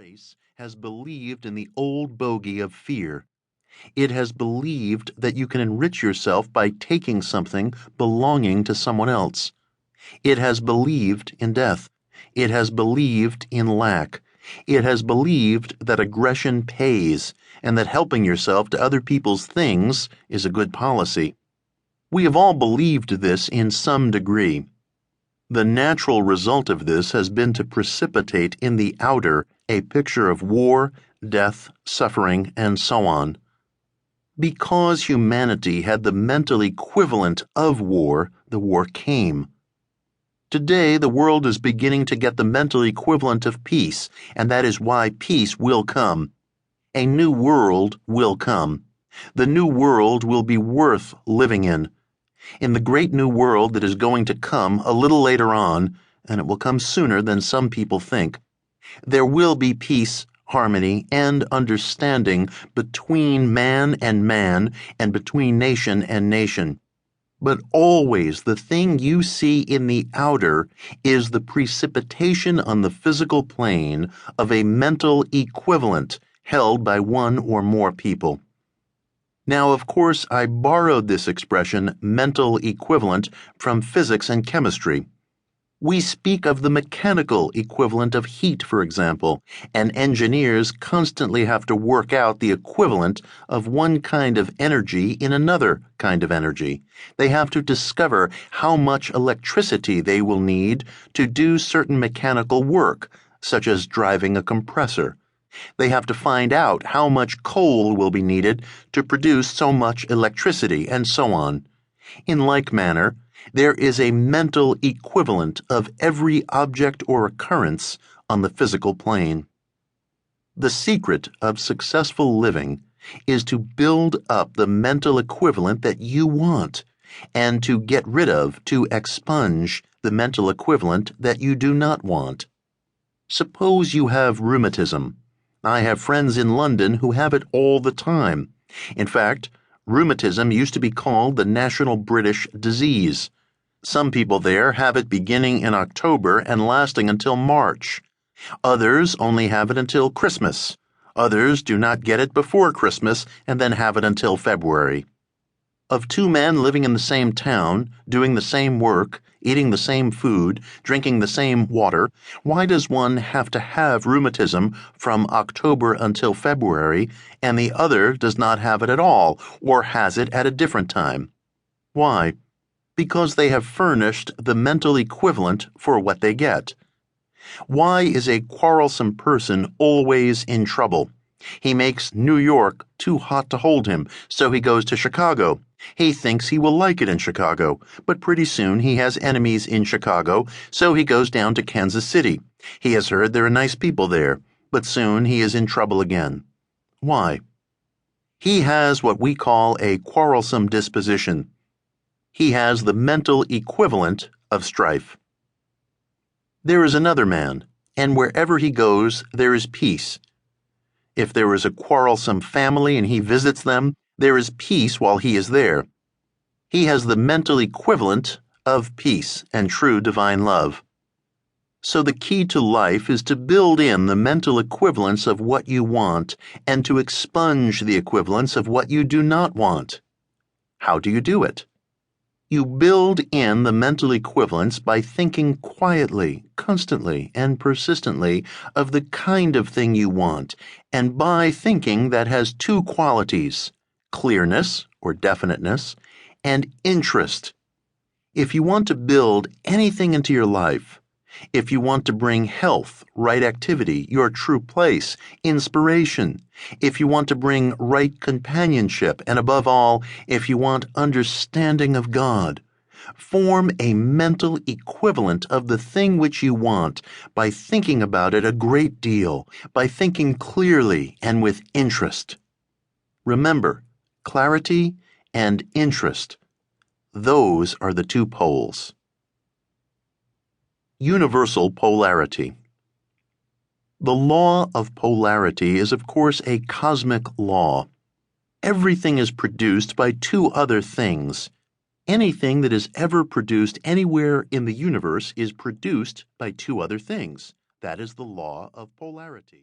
race has believed in the old bogey of fear. It has believed that you can enrich yourself by taking something belonging to someone else. It has believed in death. It has believed in lack. It has believed that aggression pays and that helping yourself to other people's things is a good policy. We have all believed this in some degree. The natural result of this has been to precipitate in the outer a picture of war, death, suffering, and so on. Because humanity had the mental equivalent of war, the war came. Today, the world is beginning to get the mental equivalent of peace, and that is why peace will come. A new world will come. The new world will be worth living in. In the great new world that is going to come a little later on, and it will come sooner than some people think, there will be peace, harmony, and understanding between man and between nation and nation. But always the thing you see in the outer is the precipitation on the physical plane of a mental equivalent held by one or more people. Now, of course, I borrowed this expression, mental equivalent, from physics and chemistry. We speak of the mechanical equivalent of heat, for example, and engineers constantly have to work out the equivalent of one kind of energy in another kind of energy. They have to discover how much electricity they will need to do certain mechanical work, such as driving a compressor. They have to find out how much coal will be needed to produce so much electricity, and so on. In like manner, there is a mental equivalent of every object or occurrence on the physical plane. The secret of successful living is to build up the mental equivalent that you want, and to get rid of, to expunge, the mental equivalent that you do not want. Suppose you have rheumatism. I have friends in London who have it all the time. In fact, rheumatism used to be called the national British disease. Some people there have it beginning in October and lasting until March. Others only have it until Christmas. Others do not get it before Christmas and then have it until February. Of two men living in the same town, doing the same work, eating the same food, drinking the same water, why does one have to have rheumatism from October until February, and the other does not have it at all, or has it at a different time? Why? Because they have furnished the mental equivalent for what they get. Why is a quarrelsome person always in trouble? He makes New York too hot to hold him, so he goes to Chicago. He thinks he will like it in Chicago, but pretty soon he has enemies in Chicago, so he goes down to Kansas City. He has heard there are nice people there, but soon he is in trouble again. Why? He has what we call a quarrelsome disposition. He has the mental equivalent of strife. There is another man, and wherever he goes, there is peace. If there is a quarrelsome family and he visits them, there is peace while he is there. He has the mental equivalent of peace and true divine love. So the key to life is to build in the mental equivalence of what you want and to expunge the equivalence of what you do not want. How do you do it? You build in the mental equivalence by thinking quietly, constantly, and persistently of the kind of thing you want, and by thinking that has two qualities: clearness, or definiteness, and interest. If you want to build anything into your life, if you want to bring health, right activity, your true place, inspiration, if you want to bring right companionship, and above all, if you want understanding of God, form a mental equivalent of the thing which you want by thinking about it a great deal, by thinking clearly and with interest. Remember, clarity and interest. Those are the two poles. Universal polarity. The law of polarity is, of course, a cosmic law. Everything is produced by two other things. Anything that is ever produced anywhere in the universe is produced by two other things. That is the law of polarity.